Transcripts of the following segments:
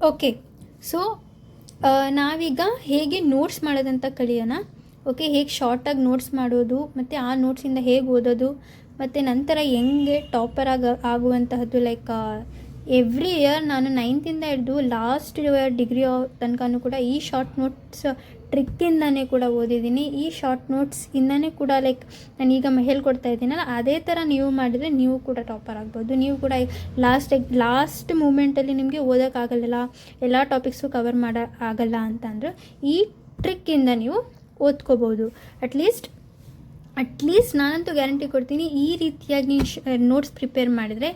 Okay. So ನಾವೀಗ ಹೇಗೆ notes ಮಾಡೋದಂತ ಕಲಿಯೋಣ. ಓಕೆ, ಹೇಗೆ ಶಾರ್ಟಾಗಿ ನೋಟ್ಸ್ ಮಾಡೋದು ಮತ್ತು ಆ ನೋಟ್ಸಿಂದ ಹೇಗೆ ಓದೋದು ಮತ್ತು ನಂತರ ಹೆಂಗೆ ಟಾಪರ್ ಆಗುವಂತಹದ್ದು. ಲೈಕ್ ಎವ್ರಿ ಇಯರ್ ನಾನು 9th ಹಿಡಿದು ಲಾಸ್ಟ್ ಡಿಗ್ರಿ ತನಕನೂ ಕೂಡ ಈ ಶಾರ್ಟ್ ನೋಟ್ಸ್ ಟ್ರಿಕ್ಕಿಂದನೇ ಕೂಡ ಓದಿದ್ದೀನಿ. ಈ ಶಾರ್ಟ್ ನೋಟ್ಸಿಂದನೇ ಕೂಡ ಲೈಕ್ ನಾನೀಗ ಹೇಳ್ಕೊಡ್ತಾ ಇದ್ದೀನಲ್ಲ, ಅದೇ ಥರ ನೀವು ಮಾಡಿದರೆ ನೀವು ಕೂಡ ಟಾಪರ್ ಆಗ್ಬೋದು. ನೀವು ಕೂಡ ಲಾಸ್ಟ್ ಮೂಮೆಂಟಲ್ಲಿ ನಿಮಗೆ ಓದೋಕ್ಕಾಗಲ್ಲ, ಎಲ್ಲ ಟಾಪಿಕ್ಸು ಕವರ್ ಆಗಲ್ಲ ಅಂತಂದರೆ ಈ ಟ್ರಿಕ್ಕಿಂದ ನೀವು ಓದ್ಕೋಬೋದು. ಅಟ್ಲೀಸ್ಟ್ ನಾನಂತೂ ಗ್ಯಾರಂಟಿ ಕೊಡ್ತೀನಿ, ಈ ರೀತಿಯಾಗಿ ನೀವು ನೋಟ್ಸ್ ಪ್ರಿಪೇರ್ ಮಾಡಿದರೆ,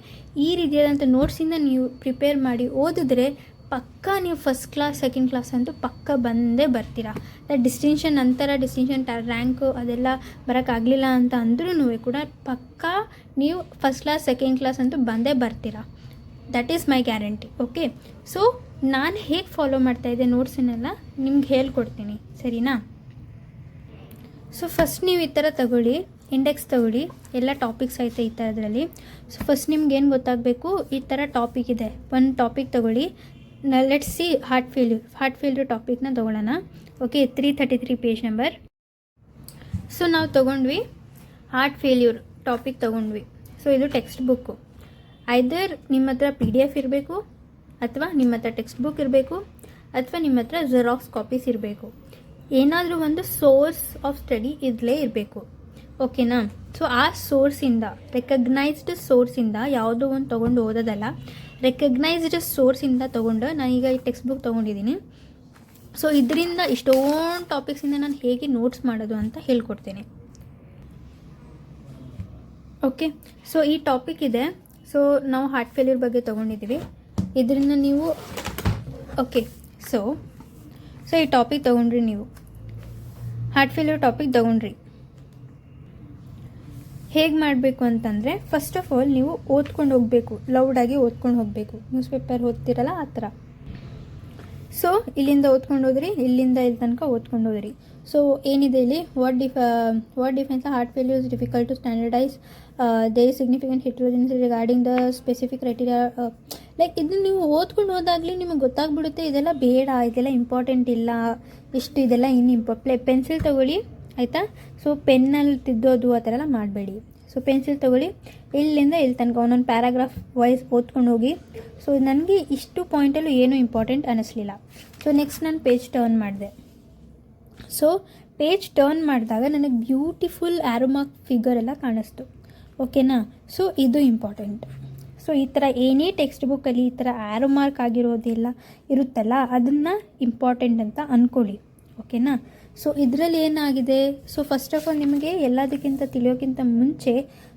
ಈ ರೀತಿಯಾದಂಥ ನೋಟ್ಸಿಂದ ನೀವು ಪ್ರಿಪೇರ್ ಮಾಡಿ ಓದಿದ್ರೆ ಪಕ್ಕ ನೀವು ಫಸ್ಟ್ ಕ್ಲಾಸ್ ಸೆಕೆಂಡ್ ಕ್ಲಾಸ್ ಅಂತೂ ಪಕ್ಕ ಬಂದೇ ಬರ್ತೀರಾ. ಡಿಸ್ಟಿಂಕ್ಷನ್ ನಂತರ ಡಿಸ್ಟಿಂಕ್ಷನ್ ರ್ಯಾಂಕು ಅದೆಲ್ಲ ಬರೋಕ್ಕಾಗಲಿಲ್ಲ ಅಂತ ಅಂದ್ರೂ ಕೂಡ ಪಕ್ಕ ನೀವು ಫಸ್ಟ್ ಕ್ಲಾಸ್ ಸೆಕೆಂಡ್ ಕ್ಲಾಸ್ ಅಂತೂ ಬಂದೇ ಬರ್ತೀರಾ. That is my guarantee. Okay, so ನಾನು ಹೇಗೆ ಫಾಲೋ ಮಾಡ್ತಾಯಿದ್ದೆ ನೋಟ್ಸನ್ನೆಲ್ಲ ನಿಮ್ಗೆ ಹೇಳ್ಕೊಡ್ತೀನಿ, ಸರಿನಾ? ಸೊ ಫಸ್ಟ್ ನೀವು ಈ ಥರ ತಗೊಳ್ಳಿ, ಇಂಡೆಕ್ಸ್ ತಗೊಳ್ಳಿ, ಎಲ್ಲ ಟಾಪಿಕ್ಸ್ ಐತೆ ಈ ಥರದ್ರಲ್ಲಿ. ಸೊ ಫಸ್ಟ್ ನಿಮ್ಗೇನು ಗೊತ್ತಾಗಬೇಕು, ಈ ಥರ ಟಾಪಿಕ್ ಇದೆ, ಒಂದು ಟಾಪಿಕ್ ತಗೊಳ್ಳಿ. ಲೆಟ್ಸ್ ಸಿ ಹಾರ್ಟ್ ಫೇಲ್ಯೂರ್ ಟಾಪಿಕ್ನ ತೊಗೊಳ್ಳೋಣ. Okay, 333 page number. ಸೊ ನಾವು ತೊಗೊಂಡ್ವಿ ಹಾರ್ಟ್ ಫೇಲ್ಯೂರ್ ಟಾಪಿಕ್ ತೊಗೊಂಡ್ವಿ. ಸೊ ಇದು ಟೆಕ್ಸ್ಟ್ ಬುಕ್ಕು. ಐದರ್ ನಿಮ್ಮ ಹತ್ರ PDF ಇರಬೇಕು, ಅಥವಾ ನಿಮ್ಮ ಹತ್ರ ಟೆಕ್ಸ್ಟ್ ಬುಕ್ ಇರಬೇಕು, ಅಥವಾ ನಿಮ್ಮ ಹತ್ರ ಜೆರಾಕ್ಸ್ ಕಾಪೀಸ್ ಇರಬೇಕು. ಏನಾದರೂ ಒಂದು ಸೋರ್ಸ್ ಆಫ್ ಸ್ಟಡಿ ಇರಲೇ ಇರಬೇಕು. ಓಕೆನಾ? ಸೊ ಆ ಸೋರ್ಸಿಂದ, ರೆಕಗ್ನೈಸ್ಡ್ ಸೋರ್ಸಿಂದ ಯಾವುದೋ ಒಂದು ತೊಗೊಂಡು ಓದೋದಲ್ಲ, ರೆಕಗ್ನೈಸ್ಡ್ ಸೋರ್ಸಿಂದ ತೊಗೊಂಡು ನಾನೀಗ ಈ ಟೆಕ್ಸ್ಟ್ ಬುಕ್ ತೊಗೊಂಡಿದ್ದೀನಿ. ಸೊ ಇದರಿಂದ ಇಷ್ಟೊಂದು ಟಾಪಿಕ್ಸಿಂದ ನಾನು ಹೇಗೆ ನೋಟ್ಸ್ ಮಾಡೋದು ಅಂತ ಹೇಳ್ಕೊಡ್ತೀನಿ. ಓಕೆ, ಸೊ ಈ ಟಾಪಿಕ್ ಇದೆ. ಸೊ ನಾವು ಹಾರ್ಟ್ ಫೇಲ್ಯೂರ್ ಬಗ್ಗೆ ತೊಗೊಂಡಿದ್ದೀವಿ. ಇದರಿಂದ ನೀವು ಓಕೆ, ಸೊ ಈ ಟಾಪಿಕ್ ತೊಗೊಂಡ್ರಿ, ನೀವು ಹಾರ್ಟ್ ಫೇಲ್ಯೂರ್ ಟಾಪಿಕ್ ತೊಗೊಂಡ್ರಿ. ಹೇಗೆ ಮಾಡಬೇಕು ಅಂತಂದರೆ, ಫಸ್ಟ್ ಆಫ್ ಆಲ್ ನೀವು ಓದ್ಕೊಂಡು ಹೋಗಬೇಕು, ಲೌಡಾಗಿ ಓದ್ಕೊಂಡು ಹೋಗಬೇಕು. ನ್ಯೂಸ್ ಪೇಪರ್ ಓದ್ತಿರಲ್ಲ ಆ ಥರ. ಸೊ ಇಲ್ಲಿಂದ ಓದ್ಕೊಂಡು ಹೋದ್ರಿ, ಇಲ್ಲಿಂದ ಇಲ್ಲಿ ತನಕ ಓದ್ಕೊಂಡು ಹೋದ್ರಿ. ಸೊ ಏನಿದೆ ಇಲ್ಲಿ, what defines heart failure is difficult to standardise, there is significant heterogeneity regarding the specific criteria. Like ಇದನ್ನು ನೀವು ಓದ್ಕೊಂಡು ಹೋದಾಗಲೇ ನಿಮಗೆ ಗೊತ್ತಾಗ್ಬಿಡುತ್ತೆ, ಇದೆಲ್ಲ ಬೇಡ, ಇದೆಲ್ಲ ಇಂಪಾರ್ಟೆಂಟ್ ಇಲ್ಲ, ಇದೆಲ್ಲ ಪೆನ್ಸಿಲ್ ತೊಗೊಳ್ಳಿ, ಆಯಿತಾ? ಸೊ ಪೆನ್ನಲ್ಲಿ ತಿದ್ದೋದು ಆ ಥರ ಎಲ್ಲ ಮಾಡಬೇಡಿ. ಸೊ ಪೆನ್ಸಿಲ್ ತೊಗೊಳ್ಳಿ, ಇಲ್ಲಿಂದ ಇಲ್ಲಿ ತನಕ ಒಂದೊಂದು ಪ್ಯಾರಾಗ್ರಾಫ್ ವೈಸ್ ಓದ್ಕೊಂಡು ಹೋಗಿ. ಸೊ ನನಗೆ ಇಷ್ಟು ಪಾಯಿಂಟಲ್ಲೂ ಏನೂ ಇಂಪಾರ್ಟೆಂಟ್ ಅನ್ನಿಸ್ಲಿಲ್ಲ. ಸೊ ನೆಕ್ಸ್ಟ್ ನಾನು ಪೇಜ್ ಟರ್ನ್ ಮಾಡಿದೆ. ಸೊ ಪೇಜ್ ಟರ್ನ್ ಮಾಡಿದಾಗ ನನಗೆ ಬ್ಯೂಟಿಫುಲ್ ಆ್ಯರೋಮಾರ್ಕ್ ಫಿಗರ್ ಎಲ್ಲ ಕಾಣಿಸ್ತು. ಓಕೆನಾ? ಸೊ ಇದು ಇಂಪಾರ್ಟೆಂಟ್. ಸೊ ಈ ಥರ ಏನೇ ಟೆಕ್ಸ್ಟ್ ಬುಕ್ಕಲ್ಲಿ ಈ ಥರ ಆ್ಯರೋಮಾರ್ಕ್ ಆಗಿರೋದೆಲ್ಲ ಇರುತ್ತಲ್ಲ, ಅದನ್ನು ಇಂಪಾರ್ಟೆಂಟ್ ಅಂತ ಅಂದ್ಕೊಳ್ಳಿ. ಓಕೆನಾ? ಸೊ ಇದರಲ್ಲಿ ಏನಾಗಿದೆ, ಸೊ ಫಸ್ಟ್ ಆಫ್ ಆಲ್ ನಿಮಗೆ ಎಲ್ಲದಕ್ಕಿಂತ ತಿಳಿಯೋಕ್ಕಿಂತ ಮುಂಚೆ,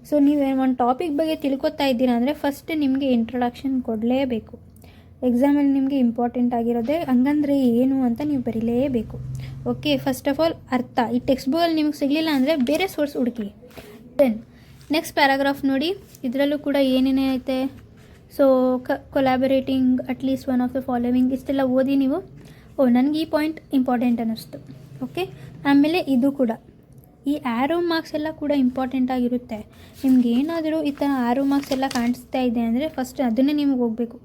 ಸೊ ನೀವು ಒಂದು ಟಾಪಿಕ್ ಬಗ್ಗೆ ತಿಳ್ಕೊತಾ ಇದ್ದೀರಾ ಅಂದರೆ ಫಸ್ಟ್ ನಿಮಗೆ ಇಂಟ್ರೊಡಕ್ಷನ್ ಕೊಡಲೇಬೇಕು. ಎಕ್ಸಾಮಲ್ಲಿ ನಿಮಗೆ ಇಂಪಾರ್ಟೆಂಟ್ ಆಗಿರೋದೇ ಹಂಗಂದ್ರೆ ಏನು ಅಂತ ನೀವು ಬರೀಲೇಬೇಕು. ಓಕೆ, ಫಸ್ಟ್ ಆಫ್ ಆಲ್ ಅರ್ಥ. ಈ ಟೆಕ್ಸ್ಟ್ ಬುಕ್ಕಲ್ಲಿ ನಿಮಗೆ ಸಿಗಲಿಲ್ಲ ಅಂದರೆ ಬೇರೆ ಸೋರ್ಸ್ ಹುಡುಕಿ. ದೆನ್ ನೆಕ್ಸ್ಟ್ ಪ್ಯಾರಾಗ್ರಾಫ್ ನೋಡಿ, ಇದರಲ್ಲೂ ಕೂಡ ಏನೇನೇ ಐತೆ. So collaborating at least one of the following, ಇಷ್ಟೆಲ್ಲ ಓದಿ ನೀವು. ನನಗೆ ಈ ಪಾಯಿಂಟ್ ಇಂಪಾರ್ಟೆಂಟ್ ಅನ್ನಿಸ್ತು. ಓಕೆ, ಆಮೇಲೆ ಇದು ಕೂಡ, ಈ ಆ್ಯರೋ ಮಾರ್ಕ್ಸ್ ಎಲ್ಲ ಕೂಡ ಇಂಪಾರ್ಟೆಂಟ್ ಆಗಿರುತ್ತೆ. ನಿಮ್ಗೆ ಏನಾದರೂ ಈ ಥರ ಆ್ಯರೋ ಮಾರ್ಕ್ಸ್ ಎಲ್ಲ ಕಾಣಿಸ್ತಾ ಇದೆ ಅಂದರೆ ಫಸ್ಟ್ ಅದನ್ನೇ ನಿಮಗೆ ಹೋಗಬೇಕು,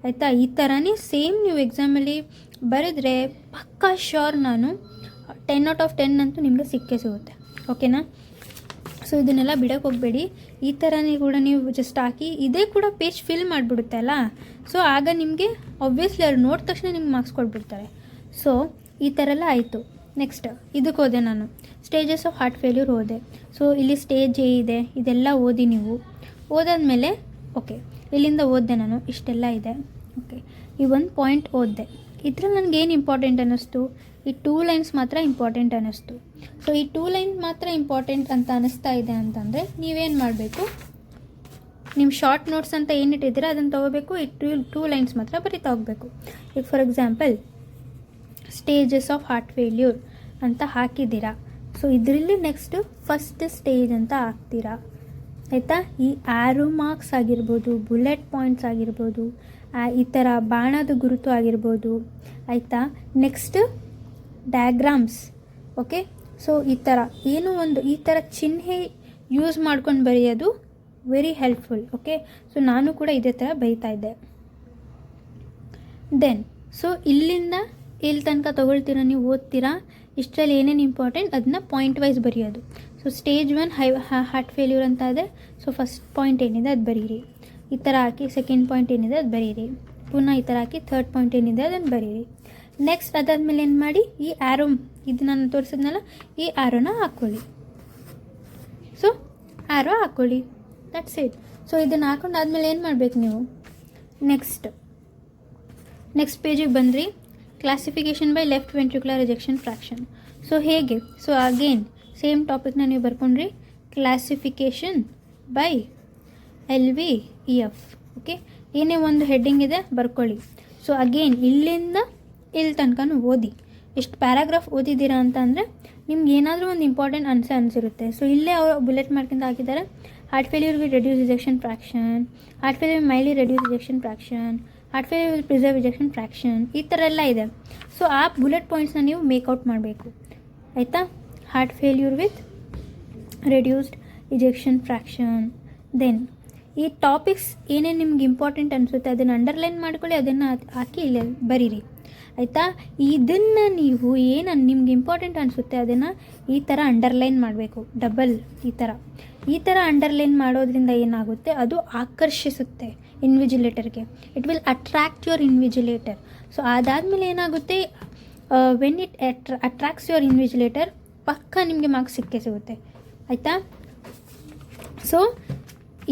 ಆಯಿತಾ? ಈ ಥರನೇ ಸೇಮ್ ನೀವು ಎಕ್ಸಾಮಲ್ಲಿ ಬರೆದ್ರೆ ಪಕ್ಕಾ ಶ್ಯೂರ್ ನಾನು 10/10 ಅಂತೂ ನಿಮಗೆ ಸಿಗುತ್ತೆ. ಓಕೆನಾ? ಸೊ ಇದನ್ನೆಲ್ಲ ಬಿಡೋಕ್ಕೆ ಹೋಗಬೇಡಿ. ಈ ಥರನೇ ಕೂಡ ನೀವು ಜಸ್ಟ್ ಹಾಕಿ, ಇದೇ ಕೂಡ ಪೇಜ್ ಫಿಲ್ ಮಾಡಿಬಿಡುತ್ತೆ ಅಲ್ಲ. ಸೊ ಆಗ ನಿಮಗೆ ಆಬ್ವಿಯಸ್ಲಿ ಅವ್ರು ನೋಡಿದ ತಕ್ಷಣ ನಿಮ್ಗೆ ಮಾರ್ಕ್ಸ್ ಕೊಟ್ಬಿಡ್ತಾರೆ. ಸೊ ಈ ಥರ ಎಲ್ಲ ಆಯಿತು. ನೆಕ್ಸ್ಟ್ ಇದಕ್ಕೆ ಹೋದೆ ನಾನು, ಸ್ಟೇಜಸ್ ಆಫ್ ಹಾರ್ಟ್ ಫೇಲ್ಯೂರ್ ಹೋದೆ. ಸೊ ಇಲ್ಲಿ ಸ್ಟೇಜ್ ಎ ಇದೆ, ಇದೆಲ್ಲ ಓದಿ ನೀವು. ಓದಾದ್ಮೇಲೆ ಓಕೆ, ಇಲ್ಲಿಂದ ಓದಿದೆ ನಾನು, ಇಷ್ಟೆಲ್ಲ ಇದೆ. ಓಕೆ, ಈ ಒಂದು ಪಾಯಿಂಟ್ ಓದಿದೆ. ಇದ್ರಲ್ಲಿ ನನಗೇನು ಇಂಪಾರ್ಟೆಂಟ್ ಅನ್ನಿಸ್ತು, ಈ 2 ಲೈನ್ಸ್ ಮಾತ್ರ ಇಂಪಾರ್ಟೆಂಟ್ ಅನ್ನಿಸ್ತು. ಸೊ ಈ 2 ಲೈನ್ಸ್ ಮಾತ್ರ ಇಂಪಾರ್ಟೆಂಟ್ ಅಂತ ಅನ್ನಿಸ್ತಾ ಇದೆ ಅಂತಂದರೆ ನೀವೇನು ಮಾಡಬೇಕು, ನಿಮ್ಮ ಶಾರ್ಟ್ ನೋಟ್ಸ್ ಅಂತ ಏನಿಟ್ಟಿದ್ದೀರಾ ಅದನ್ನು ತೊಗೋಬೇಕು. ಈ 2 ಲೈನ್ಸ್ ಮಾತ್ರ ಬರೀತಾ ಹೋಗಬೇಕು. ಈಗ for example stages of heart failure ಅಂತ ಹಾಕಿದ್ದೀರಾ. ಸೊ ಇದರಲ್ಲಿ ನೆಕ್ಸ್ಟು ಫಸ್ಟ್ ಸ್ಟೇಜ್ ಅಂತ ಹಾಕ್ತೀರಾ, ಆಯಿತಾ? ಈ ಆ್ಯರೋ ಮಾರ್ಕ್ಸ್ ಆಗಿರ್ಬೋದು, ಬುಲೆಟ್ ಪಾಯಿಂಟ್ಸ್ ಆಗಿರ್ಬೋದು, ಈ ಥರ ಬಾಣದ ಗುರುತು ಆಗಿರ್ಬೋದು, ಆಯಿತಾ? Next diagrams. ಓಕೆ, ಸೊ ಈ ಥರ ಏನೋ ಒಂದು ಈ ಥರ ಚಿಹ್ನೆ ಯೂಸ್ ಮಾಡ್ಕೊಂಡು ಬರೆಯೋದು ವೆರಿ ಹೆಲ್ಪ್ಫುಲ್. ಓಕೆ, ಸೊ ನಾನು ಕೂಡ ಇದೇ ಥರ ಬರೀತಾ ಇದ್ದೆ. ದೆನ್ ಸೊ ಇಲ್ಲಿಂದ ಇಲ್ಲಿ ತನಕ ತೊಗೊಳ್ತೀರಾ, ನೀವು ಓದ್ತೀರಾ, ಇಷ್ಟರಲ್ಲಿ ಏನೇನು ಇಂಪಾರ್ಟೆಂಟ್ ಅದನ್ನ ಪಾಯಿಂಟ್ ವೈಸ್ ಬರೆಯೋದು. ಸೊ ಸ್ಟೇಜ್ 1 ಹಾರ್ಟ್ ಫೇಲ್ಯೂರ್ ಅಂತ ಇದೆ. ಸೊ ಫಸ್ಟ್ ಪಾಯಿಂಟ್ ಏನಿದೆ ಅದು ಬರೀರಿ, ಈ ಥರ ಹಾಕಿ. ಸೆಕೆಂಡ್ ಪಾಯಿಂಟ್ ಏನಿದೆ ಅದು ಬರೀರಿ, ಪುನಃ ಈ ಥರ ಹಾಕಿ. ಥರ್ಡ್ ಪಾಯಿಂಟ್ ಏನಿದೆ ಅದನ್ನು ಬರೀರಿ. ನೆಕ್ಸ್ಟ್ ಅದಾದಮೇಲೆ ಏನು ಮಾಡಿ, ಈ ಆ್ಯರೋ ಇದು ನಾನು ತೋರಿಸಿದ್ನಲ್ಲ, ಈ ಆ್ಯರೋನ ಹಾಕ್ಕೊಳ್ಳಿ. ಸೊ ಆ್ಯರೋ ಹಾಕ್ಕೊಳ್ಳಿ, ದಟ್ಸ್ ಇಟ್. ಸೊ ಇದನ್ನು ಹಾಕೊಂಡಾದ್ಮೇಲೆ ಏನು ಮಾಡಬೇಕು ನೀವು, ನೆಕ್ಸ್ಟ್ ಪೇಜಿಗೆ ಬಂದ್ರಿ. Classification by left ventricular ejection fraction. So ಹೇಗೆ, ಸೊ ಅಗೇನ್ ಸೇಮ್ ಟಾಪಿಕ್ನ ನೀವು ಬರ್ಕೊಂಡ್ರಿ. Classification by LVEF. ಓಕೆ, ಏನೇ ಒಂದು ಹೆಡ್ಡಿಂಗ್ ಇದೆ ಬರ್ಕೊಳ್ಳಿ. ಸೊ ಅಗೇನ್ ಇಲ್ಲಿಂದ ಇಲ್ಲಿ ತನಕ ಓದಿ. ಎಷ್ಟು ಪ್ಯಾರಾಗ್ರಾಫ್ ಓದಿದ್ದೀರಾ ಅಂತ ಅಂದರೆ ನಿಮ್ಗೆ ಏನಾದರೂ ಒಂದು ಇಂಪಾರ್ಟೆಂಟ್ ಅನಿಸಿರುತ್ತೆ. ಸೊ ಇಲ್ಲೇ ಅವರು ಬುಲೆಟ್ ಮಾಡ್ಕೊಂಡು ಹಾಕಿದ್ದಾರೆ. Heart failure will reduce ejection fraction, heart failure mile reduce ejection fraction, heart failure will preserve ejection fraction, ಈ ಥರ ಎಲ್ಲ ಇದೆ. ಸೊ ಆ ಬುಲೆಟ್ ಪಾಯಿಂಟ್ಸ್ನ ನೀವು ಮೇಕೌಟ್ ಮಾಡಬೇಕು, ಆಯಿತಾ. Heart failure with reduced ejection fraction. Then ಈ ಟಾಪಿಕ್ಸ್ ಏನೇನು ನಿಮ್ಗೆ ಇಂಪಾರ್ಟೆಂಟ್ ಅನಿಸುತ್ತೆ ಅದನ್ನು ಅಂಡರ್ಲೈನ್ ಮಾಡ್ಕೊಳ್ಳಿ, ಅದನ್ನು ಹಾಕಿ ಇಲ್ಲಿ ಬರೀರಿ, ಆಯಿತಾ. ಇದನ್ನು ನೀವು ಏನು ನಿಮ್ಗೆ ಇಂಪಾರ್ಟೆಂಟ್ ಅನಿಸುತ್ತೆ ಅದನ್ನು ಈ ಥರ ಅಂಡರ್ಲೈನ್ ಮಾಡಬೇಕು, ಡಬಲ್ ಈ ಥರ ಅಂಡರ್ಲೈನ್ ಮಾಡೋದ್ರಿಂದ ಏನಾಗುತ್ತೆ, ಅದು ಆಕರ್ಷಿಸುತ್ತೆ ಇನ್ವಿಜಿಲೇಟರ್ಗೆ. It will attract your invigilator. So ಅದಾದಮೇಲೆ ಏನಾಗುತ್ತೆ, when it attracts your invigilator ಪಕ್ಕ ನಿಮಗೆ ಮಾರ್ಕ್ಸ್ ಸಿಗುತ್ತೆ, ಆಯಿತಾ. ಸೊ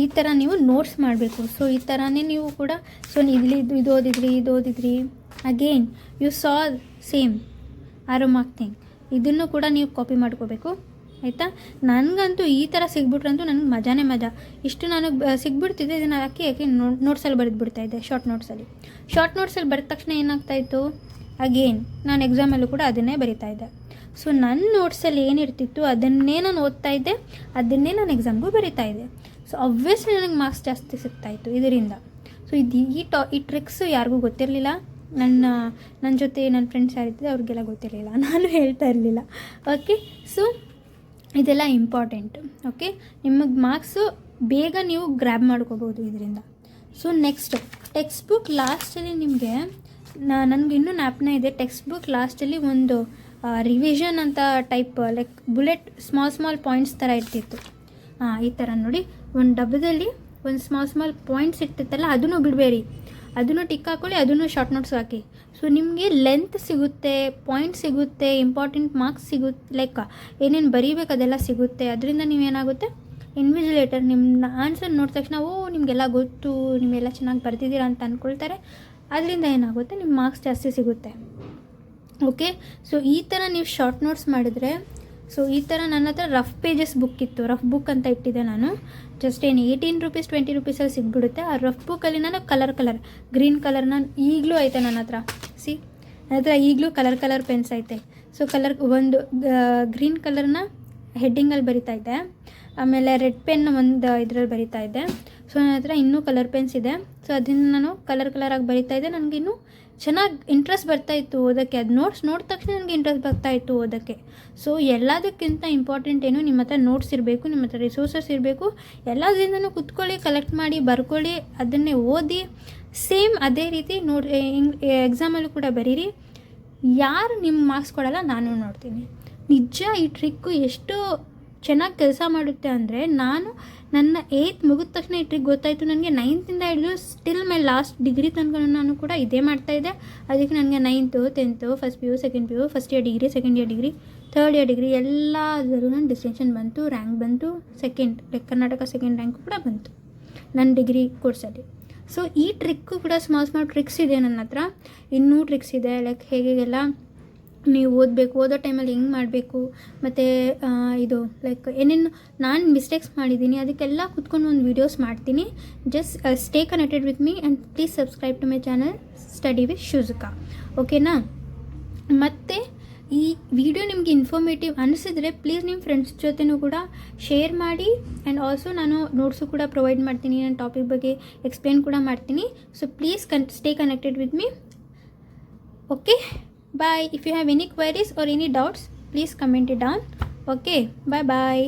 ಈ ಥರ ನೀವು ನೋಟ್ಸ್ ಮಾಡಬೇಕು. ಸೊ ಈ ಥರನೇ ನೀವು ಕೂಡ, ಸೊ ಇಲ್ಲಿ ಇದು ಓದಿದ್ರಿ again you saw same arrow mark thing, ಇದನ್ನು ಕೂಡ ನೀವು ಕಾಪಿ ಮಾಡ್ಕೋಬೇಕು, ಆಯಿತಾ. ನನಗಂತೂ ಈ ಥರ ಸಿಗ್ಬಿಟ್ರಂತೂ ನನಗೆ ಮಜಾನೇ ಮಜಾ. ಇಷ್ಟು ನನಗೆ ಸಿಗ್ಬಿಡ್ತಿದ್ದೆ, ಇದನ್ನು ಯಾಕೆ ನೋಟ್ಸಲ್ಲಿ ಬರೆದ್ಬಿಡ್ತಾಯಿದ್ದೆ. ಶಾರ್ಟ್ ನೋಟ್ಸಲ್ಲಿ ಬರೆದ ತಕ್ಷಣ ಏನಾಗ್ತಾಯಿತ್ತು, ಅಗೇನ್ ನಾನು ಎಕ್ಸಾಮಲ್ಲೂ ಕೂಡ ಅದನ್ನೇ ಬರಿತಾಯಿದ್ದೆ. ಸೊ ನನ್ನ ನೋಟ್ಸಲ್ಲಿ ಏನಿರ್ತಿತ್ತು ಅದನ್ನೇ ನಾನು ಓದ್ತಾಯಿದ್ದೆ, ಅದನ್ನೇ ನಾನು ಎಕ್ಸಾಮ್ಗೂ ಬರಿತಾಯಿದ್ದೆ. ಸೊ ಅಬ್ವಿಯಸ್ಲಿ ನನಗೆ ಮಾರ್ಕ್ಸ್ ಜಾಸ್ತಿ ಸಿಗ್ತಾಯಿತ್ತು ಇದರಿಂದ. ಸೊ ಈ ಟ್ರಿಕ್ಸು ಯಾರಿಗೂ ಗೊತ್ತಿರಲಿಲ್ಲ. ನನ್ನ ಜೊತೆ ನನ್ನ ಫ್ರೆಂಡ್ಸ್ ಯಾರಿದ್ದೆ ಅವ್ರಿಗೆಲ್ಲ ಗೊತ್ತಿರಲಿಲ್ಲ, ನಾನು ಹೇಳ್ತಾ ಇರಲಿಲ್ಲ. ಓಕೆ, ಸೊ ಇದೆಲ್ಲ ಇಂಪಾರ್ಟೆಂಟ್. ಓಕೆ, ನಿಮಗೆ ಮಾರ್ಕ್ಸು ಬೇಗ ನೀವು ಗ್ರ್ಯಾಬ್ ಮಾಡ್ಕೋಬೋದು ಇದರಿಂದ. ಸೊ ನೆಕ್ಸ್ಟ್ ಟೆಕ್ಸ್ಟ್ ಬುಕ್ ಲಾಸ್ಟಲ್ಲಿ ನಿಮಗೆ ನನಗೆ ಇನ್ನೂ ಜ್ಞಾಪನ ಇದೆ. ಟೆಕ್ಸ್ಟ್ ಬುಕ್ ಲಾಸ್ಟಲ್ಲಿ ಒಂದು ರಿವಿಷನ್ ಅಂತ type like bullet small points ಥರ ಇರ್ತಿತ್ತು. ಈ ಥರ ನೋಡಿ, ಒಂದು ಡಬ್ಬದಲ್ಲಿ ಒಂದು ಸ್ಮಾಲ್ ಪಾಯಿಂಟ್ಸ್ ಇರ್ತಿತ್ತಲ್ಲ, ಅದನ್ನು ಬಿಡಬೇಡಿ, ಅದನ್ನು ಟಿಕ್ ಹಾಕೊಳ್ಳಿ, ಅದನ್ನು ಶಾರ್ಟ್ ನೋಟ್ಸ್ ಹಾಕಿ. ಸೊ ನಿಮಗೆ ಲೆಂತ್ ಸಿಗುತ್ತೆ, ಪಾಯಿಂಟ್ ಸಿಗುತ್ತೆ, ಇಂಪಾರ್ಟೆಂಟ್ ಮಾರ್ಕ್ಸ್ ಸಿಗುತ್ತೆ, ಲೈಕ್ ಏನೇನು ಬರೀಬೇಕು ಅದೆಲ್ಲ ಸಿಗುತ್ತೆ. ಅದರಿಂದ ನೀವೇನಾಗುತ್ತೆ, ಇನ್ವಿಜಿಲೇಟರ್ ನಿಮ್ಮ ಆನ್ಸರ್ ನೋಡಿದ ತಕ್ಷಣ ನಿಮಗೆಲ್ಲ ಗೊತ್ತು, ನಿಮ್ಮೆಲ್ಲ ಚೆನ್ನಾಗಿ ಬರ್ತಿದ್ದೀರಾ ಅಂತ ಅಂದ್ಕೊಳ್ತಾರೆ. ಅದರಿಂದ ಏನಾಗುತ್ತೆ, ನಿಮ್ಮ ಮಾರ್ಕ್ಸ್ ಜಾಸ್ತಿ ಸಿಗುತ್ತೆ. ಓಕೆ, ಸೊ ಈ ಥರ ನೀವು ಶಾರ್ಟ್ ನೋಟ್ಸ್ ಮಾಡಿದ್ರೆ, ಸೊ ಈ ಥರ ನನ್ನ ಹತ್ರ ರಫ್ ಪೇಜಸ್ ಬುಕ್ ಇತ್ತು, ರಫ್ ಬುಕ್ ಅಂತ ಇಟ್ಟಿದ್ದೆ ನಾನು. ಜಸ್ಟ್ ಏನು 18 ರೂಪೀಸ್ 20 ರೂಪೀಸಲ್ಲಿ ಸಿಗ್ಬಿಡುತ್ತೆ. ಆ ರಫ್ ಬುಕ್ಕಲ್ಲಿ ನಾನು ಕಲರ್ ಗ್ರೀನ್ ಕಲರ್ನ ಈಗಲೂ ಐತೆ ನನ್ನ ಹತ್ರ. ನನ್ನ ಹತ್ರ ಈಗಲೂ ಕಲರ್ ಪೆನ್ಸ್ ಐತೆ. ಸೊ ಒಂದು ಗ್ರೀನ್ ಕಲರ್ನ ಹೆಡ್ಡಿಂಗಲ್ಲಿ ಬರಿತಾ ಇದ್ದೆ, ಆಮೇಲೆ ರೆಡ್ ಪೆನ್ ಒಂದು ಇದರಲ್ಲಿ ಬರಿತಾ ಇದ್ದೆ. ಸೊ ನನ್ನ ಹತ್ರ ಇನ್ನೂ ಕಲರ್ ಪೆನ್ಸ್ ಇದೆ. ಸೊ ಅದನ್ನು ನಾನು ಕಲರಾಗಿ ಬರಿತಾ ಇದ್ದೆ. ನನಗಿನ್ನೂ ಚೆನ್ನಾಗಿ ಇಂಟ್ರೆಸ್ಟ್ ಬರ್ತಾಯಿತ್ತು ಓದೋಕ್ಕೆ. ಅದು ನೋಡಿದ ತಕ್ಷಣ ನನಗೆ ಇಂಟ್ರೆಸ್ಟ್ ಬರ್ತಾಯಿತ್ತು ಓದೋಕ್ಕೆ. ಸೊ ಎಲ್ಲದಕ್ಕಿಂತ ಇಂಪಾರ್ಟೆಂಟ್ ಏನು, ನಿಮ್ಮ ಹತ್ರ ನೋಟ್ಸ್ ಇರಬೇಕು, ನಿಮ್ಮ ಹತ್ರ ರಿಸೋರ್ಸಸ್ ಇರಬೇಕು. ಎಲ್ಲದರಿಂದನೂ ಕುತ್ಕೊಳ್ಳಿ, ಕಲೆಕ್ಟ್ ಮಾಡಿ ಬರ್ಕೊಳ್ಳಿ, ಅದನ್ನೇ ಓದಿ. ಸೇಮ್ ಅದೇ ರೀತಿ ಎಕ್ಸಾಮಲ್ಲೂ ಕೂಡ ಬರೀರಿ. ಯಾರು ನಿಮ್ಮ ಮಾರ್ಕ್ಸ್ ಕೊಡಲ್ಲ ನಾನು ನೋಡ್ತೀನಿ. ನಿಜ ಈ ಟ್ರಿಕ್ಕು ಎಷ್ಟು ಚೆನ್ನಾಗಿ ಕೆಲಸ ಮಾಡುತ್ತೆ ಅಂದರೆ, ನಾನು ನನ್ನ 8th ಮುಗಿದ ತಕ್ಷಣ ಈ ಟ್ರಿಕ್ ಗೊತ್ತಾಯಿತು ನನಗೆ. 9th ಹಿಡಿದು ಸ್ಟಿಲ್ ಮೈ ಲಾಸ್ಟ್ ಡಿಗ್ರಿ ತನಕ ನಾನು ಕೂಡ ಇದೇ ಮಾಡ್ತಾಯಿದ್ದೆ. ಅದಕ್ಕೆ ನನಗೆ 9th 10th first PU second PU first year degree second year degree third year degree ಎಲ್ಲದರಲ್ಲೂ ನನ್ನ ಡಿಸ್ಟಿಂಕ್ಷನ್ ಬಂತು, ರ್ಯಾಂಕ್ ಬಂತು, second like Karnataka second rank ಕೂಡ ಬಂತು ನನ್ನ ಡಿಗ್ರಿ ಕೋರ್ಸಲ್ಲಿ. ಸೊ ಈ ಟ್ರಿಕ್ಕು ಕೂಡ ಸ್ಮಾಲ್ ಟ್ರಿಕ್ಸ್ ಇದೆ ನನ್ನ ಹತ್ರ. ಇನ್ನೂ ಟ್ರಿಕ್ಸ್ ಇದೆ, ಲೈಕ್ ಹೇಗೆಲ್ಲ ನೀವು ಓದೋ ಟೈಮಲ್ಲಿ ಹೆಂಗೆ ಮಾಡಬೇಕು, ಮತ್ತು ಇದು ಲೈಕ್ ಏನೇನು ನಾನು ಮಿಸ್ಟೇಕ್ಸ್ ಮಾಡಿದ್ದೀನಿ ಅದಕ್ಕೆಲ್ಲ ಕುತ್ಕೊಂಡು ಒಂದು ವೀಡಿಯೋಸ್ ಮಾಡ್ತೀನಿ. Just stay connected with me and please subscribe to my channel study with ಶುಜುಕಾ. ಓಕೆನಾ? ಮತ್ತು ಈ ವಿಡಿಯೋ ನಿಮಗೆ ಇನ್ಫಾರ್ಮೇಟಿವ್ ಅನಿಸಿದ್ರೆ ಪ್ಲೀಸ್ ನಿಮ್ಮ ಫ್ರೆಂಡ್ಸ್ ಜೊತೆನೂ ಕೂಡ ಶೇರ್ ಮಾಡಿ. ಆ್ಯಂಡ್ ಆಲ್ಸೋ ನಾನು ನೋಟ್ಸು ಕೂಡ ಪ್ರೊವೈಡ್ ಮಾಡ್ತೀನಿ, ನನ್ನ ಟಾಪಿಕ್ ಬಗ್ಗೆ ಎಕ್ಸ್ಪ್ಲೇನ್ ಕೂಡ ಮಾಡ್ತೀನಿ. So please stay connected with me. Okay, bye. If you have any queries or any doubts, please comment it down. Okay, bye bye.